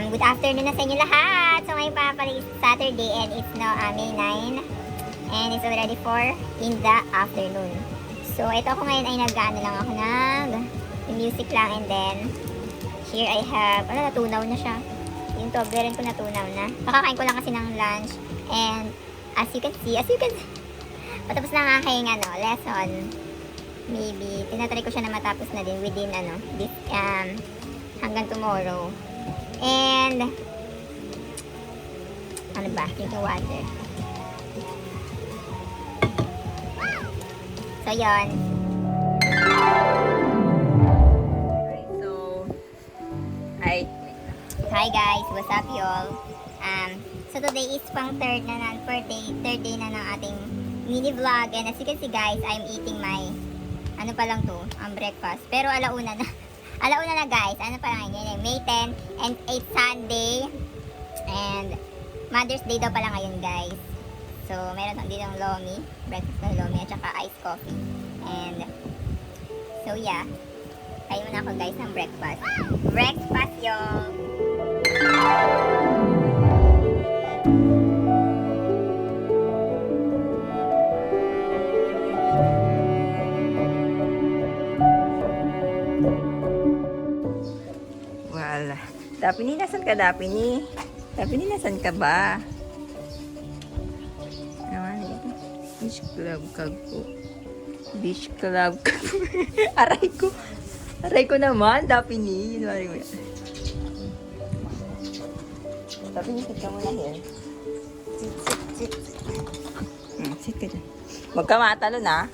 Good afternoon na sa inyo lahat. So ngayon pa pala is Saturday and it's now May 9 and it's already 4 in the afternoon. So ito ako ngayon ay nag-ano lang ako music lang, and then here I have, natunaw na siya. Yung Toblerone ko natunaw na. Nakakain ko lang kasi ng lunch, and as you can see, patapos na ang aking lesson. Maybe tinatry ko siya na matapos na din within this hanggang tomorrow. And drinking water. So yon. So Hi guys, what's up y'all? So today is pang third day na ng ating mini vlog, and as you can see guys, I'm eating my breakfast. Pero alauna na guys. May 10 and 8 Sunday. And Mother's Day daw pala ngayon guys. So meron din ng lomi, breakfast ng lomi at saka iced coffee. And so yeah, kain muna ako guys ng breakfast. Breakfast yung Dapini, nasan ka, Dapini? Dapini, nasan ka ba? Naman ito. Beach Club Kagpo. Beach Club Kagpo. Aray ko naman, Dapini. Dapini, sit ka muna here. Sit. Sit ka dyan. Huwag ka matalon, ha?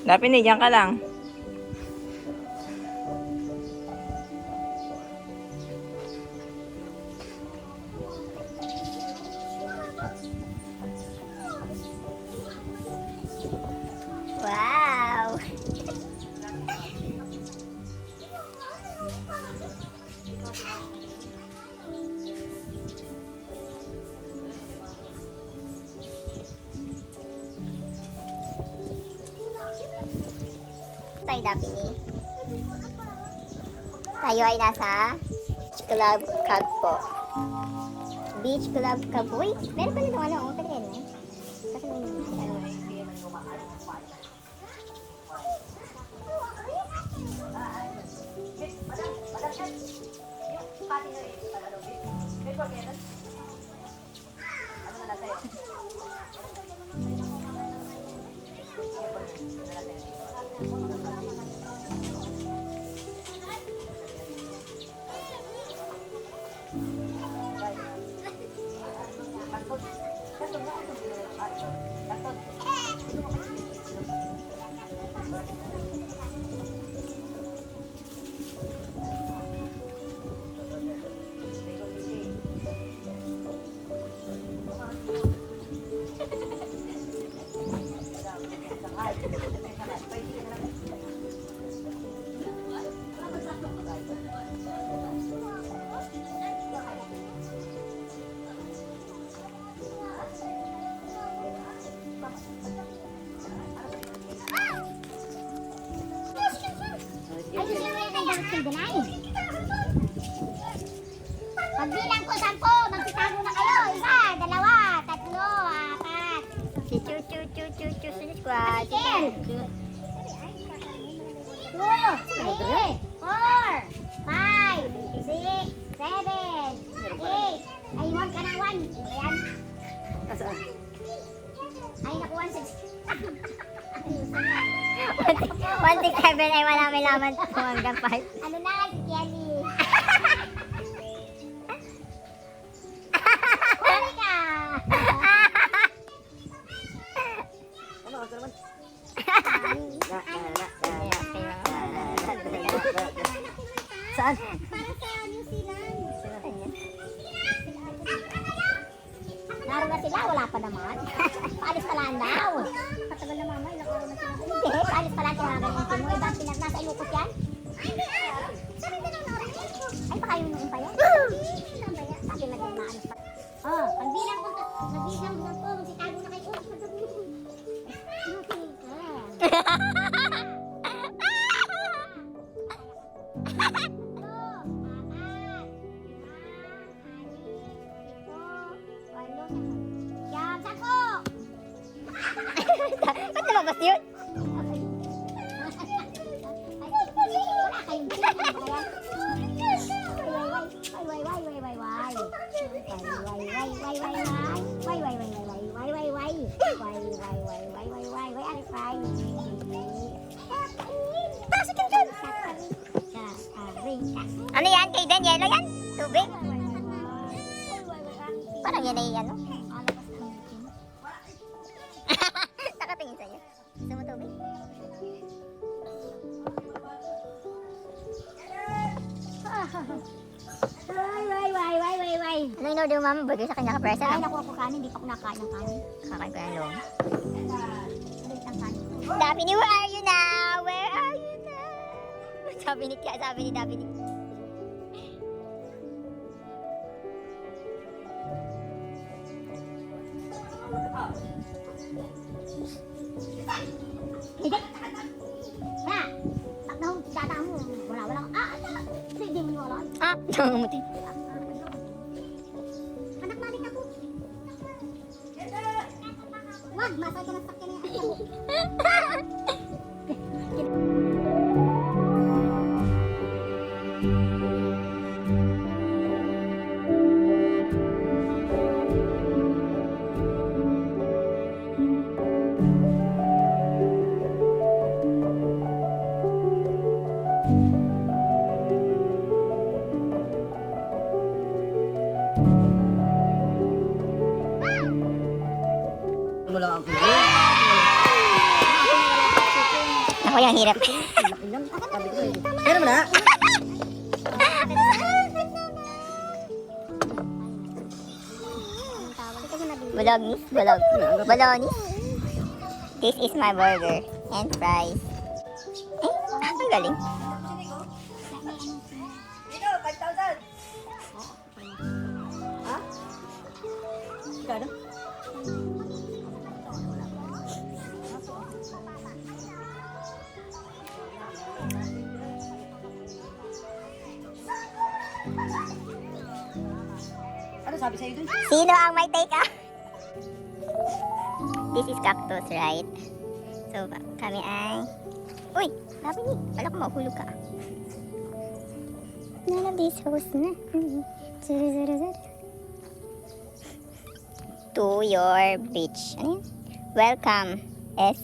Dapini, dyan ka lang. wow. Tayo Dapini. Tayo ay nasa Beach Club Kagpo. Beach Club Kagpo. Wait, meron pa nito pwede rin eh. Kasi pagbilang ko 10, magsitago na kayo. 1, 2, 3, 4. Si Chu squad. 2, 3, 4, 5, 6, 7, 8. Ay, 1 ka na, 1. Ayan. Ay, naku, 167 ay wala may laman hanggang 5. Ano na, si Kelly? Huli ka! Saan? Para sa New Zealand. Naroon na sila, wala pa naman. Paalis pa lang daw. Patagal na mama, ilang araw na sila. Hindi, paalis pa lang tinawagan yung Pinoy. Ba't nasa Ilocos yan? Ay, hindi. Sabi ka lang na oras. Ay, baka yung noon pa yan? Sabi na din maano pa. Oh, pagbilang ko po, magsitago na kayo. yun? Ano yan? Kay Dan, yellow yan? Tubig? Parang yan ay ano? Nakatingin sa'yo. Gusto mo tubig? Ano yung order mo, mama? Burger sa kanya ka-presa? Ay, nakuha ko kanin. Hindi pa ako nakain ng kanin. Kakain ko yan, long. Maliit ang kanin. Daphne, where are you now? Where are you now? Sabi ni Daphne. Hindi. Ha? Takdahong data mo. Wala. Hindi mo wala. Ah, nangunguti. Anak namin ako. Wag, masay ka ng sakyan na yan. Wala ang Ako yung hirap. Pero mo na. Bolognese. This is my burger and fries. Ang galing. Dito, 5,000. Ha? Kano? Ano sabi sa'yo dun? Sino ang may take ah? This is cactus, right? So, kami ay... Uy! Sabi ni, pala ko mahuhulog ka. None of these hoes na. To your beach. Ano yun? Welcome, S.